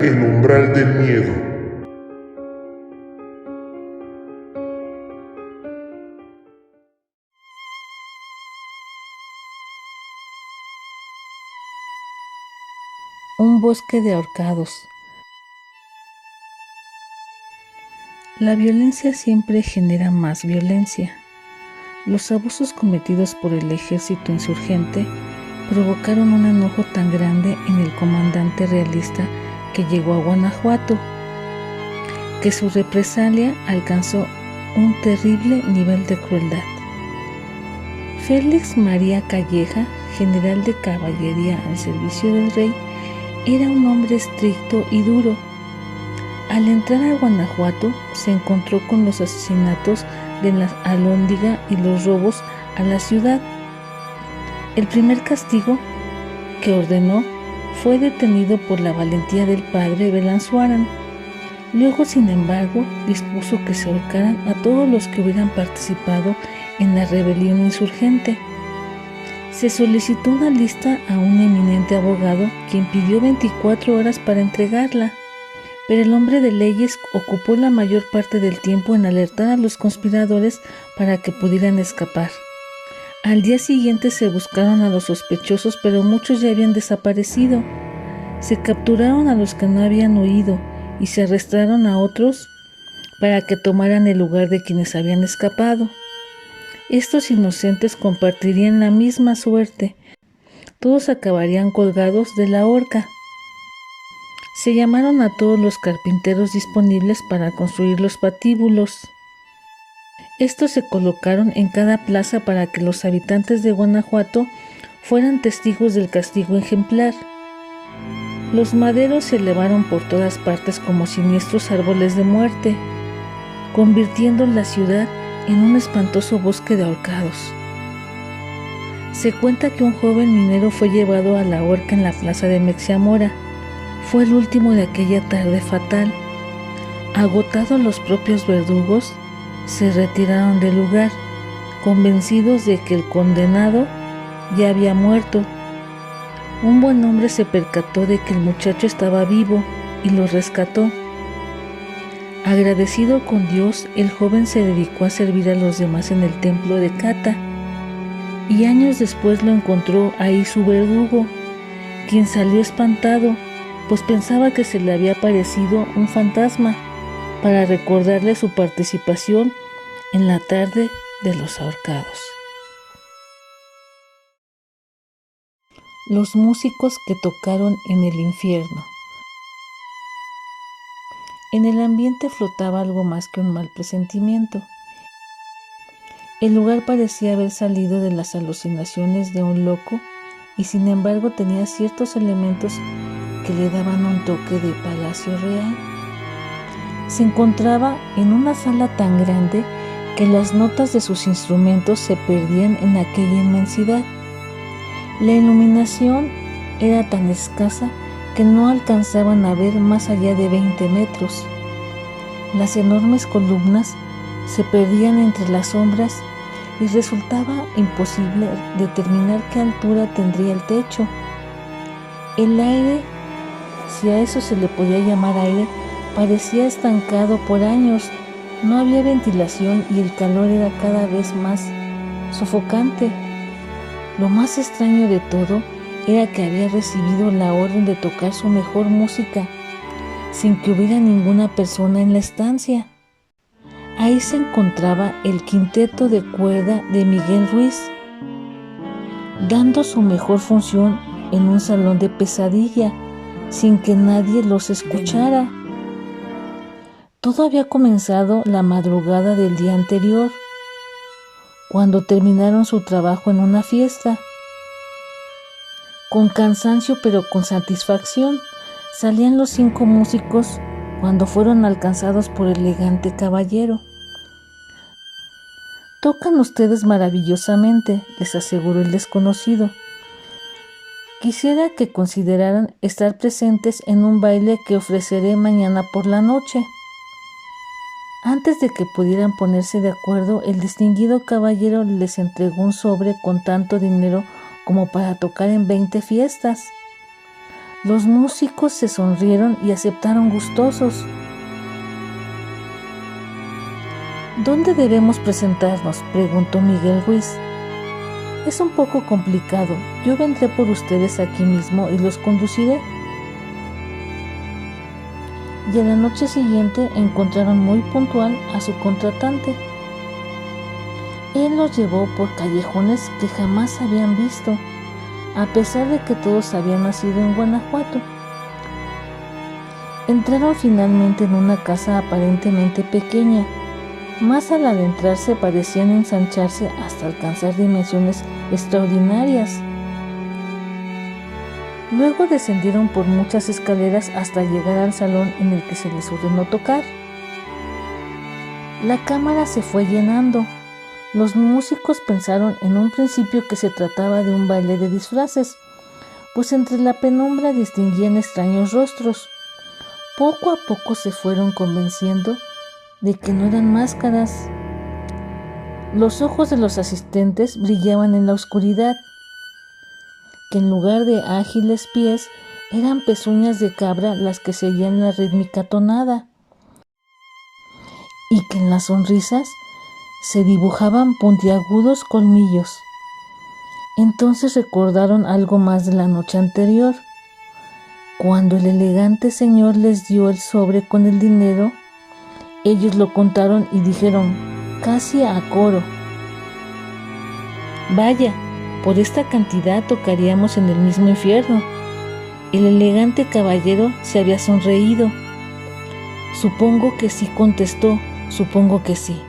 El umbral del miedo. Un bosque de ahorcados. La violencia siempre genera más violencia. Los abusos cometidos por el ejército insurgente provocaron un enojo tan grande en el comandante realista que llegó a Guanajuato, que su represalia alcanzó un terrible nivel de crueldad. Félix María Calleja, general de caballería al servicio del rey, era un hombre estricto y duro. Al entrar a Guanajuato, se encontró con los asesinatos de la Alhóndiga y los robos a la ciudad. El primer castigo que ordenó fue detenido por la valentía del padre Belanzuaran. Luego, sin embargo, dispuso que se ahorcaran a todos los que hubieran participado en la rebelión insurgente. Se solicitó una lista a un eminente abogado, quien pidió 24 horas para entregarla, pero el hombre de leyes ocupó la mayor parte del tiempo en alertar a los conspiradores para que pudieran escapar. Al día siguiente se buscaron a los sospechosos, pero muchos ya habían desaparecido. Se capturaron a los que no habían huido y se arrestaron a otros para que tomaran el lugar de quienes habían escapado. Estos inocentes compartirían la misma suerte. Todos acabarían colgados de la horca. Se llamaron a todos los carpinteros disponibles para construir los patíbulos. Estos se colocaron en cada plaza para que los habitantes de Guanajuato fueran testigos del castigo ejemplar. Los maderos se elevaron por todas partes como siniestros árboles de muerte, convirtiendo la ciudad en un espantoso bosque de ahorcados. Se cuenta que un joven minero fue llevado a la horca en la plaza de Mexiamora. Fue el último de aquella tarde fatal. Agotados los propios verdugos, se retiraron del lugar, convencidos de que el condenado ya había muerto. Un buen hombre se percató de que el muchacho estaba vivo y lo rescató. Agradecido con Dios, el joven se dedicó a servir a los demás en el templo de Cata, y años después lo encontró ahí su verdugo, quien salió espantado, pues pensaba que se le había aparecido un fantasma para recordarle su participación en la tarde de los ahorcados. Los músicos que tocaron en el infierno. En el ambiente flotaba algo más que un mal presentimiento. El lugar parecía haber salido de las alucinaciones de un loco y sin embargo tenía ciertos elementos que le daban un toque de palacio real. Se encontraba en una sala tan grande que las notas de sus instrumentos se perdían en aquella inmensidad. La iluminación era tan escasa que no alcanzaban a ver más allá de 20 metros. Las enormes columnas se perdían entre las sombras y resultaba imposible determinar qué altura tendría el techo. El aire, si a eso se le podía llamar aire, parecía estancado por años. No había ventilación y el calor era cada vez más sofocante. Lo más extraño de todo era que había recibido la orden de tocar su mejor música, sin que hubiera ninguna persona en la estancia. Ahí se encontraba el quinteto de cuerda de Miguel Ruiz, dando su mejor función en un salón de pesadilla, sin que nadie los escuchara. Todo había comenzado la madrugada del día anterior. cuando terminaron su trabajo en una fiesta. Con cansancio pero con satisfacción, salían los 5 músicos cuando fueron alcanzados por el elegante caballero. «Tocan ustedes maravillosamente», les aseguró el desconocido. «Quisiera que consideraran estar presentes en un baile que ofreceré mañana por la noche». Antes de que pudieran ponerse de acuerdo, el distinguido caballero les entregó un sobre con tanto dinero como para tocar en 20 fiestas. Los músicos se sonrieron y aceptaron gustosos. «¿Dónde debemos presentarnos?», preguntó Miguel Ruiz. «Es un poco complicado. Yo vendré por ustedes aquí mismo y los conduciré». Y a la noche siguiente encontraron muy puntual a su contratante. Él los llevó por callejones que jamás habían visto, a pesar de que todos habían nacido en Guanajuato. Entraron finalmente en una casa aparentemente pequeña, mas al adentrarse parecían ensancharse hasta alcanzar dimensiones extraordinarias. Luego descendieron por muchas escaleras hasta llegar al salón en el que se les ordenó tocar. La cámara se fue llenando. Los músicos pensaron en un principio que se trataba de un baile de disfraces, pues entre la penumbra distinguían extraños rostros. Poco a poco se fueron convenciendo de que no eran máscaras. Los ojos de los asistentes brillaban en la oscuridad, que en lugar de ágiles pies eran pezuñas de cabra las que seguían la rítmica tonada, y que en las sonrisas se dibujaban puntiagudos colmillos. Entonces recordaron algo más de la noche anterior, cuando el elegante señor les dio el sobre con el dinero. Ellos lo contaron y dijeron, casi a coro: «Vaya, por esta cantidad tocaríamos en el mismo infierno». El elegante caballero se había sonreído. «Supongo que sí», contestó, «supongo que sí».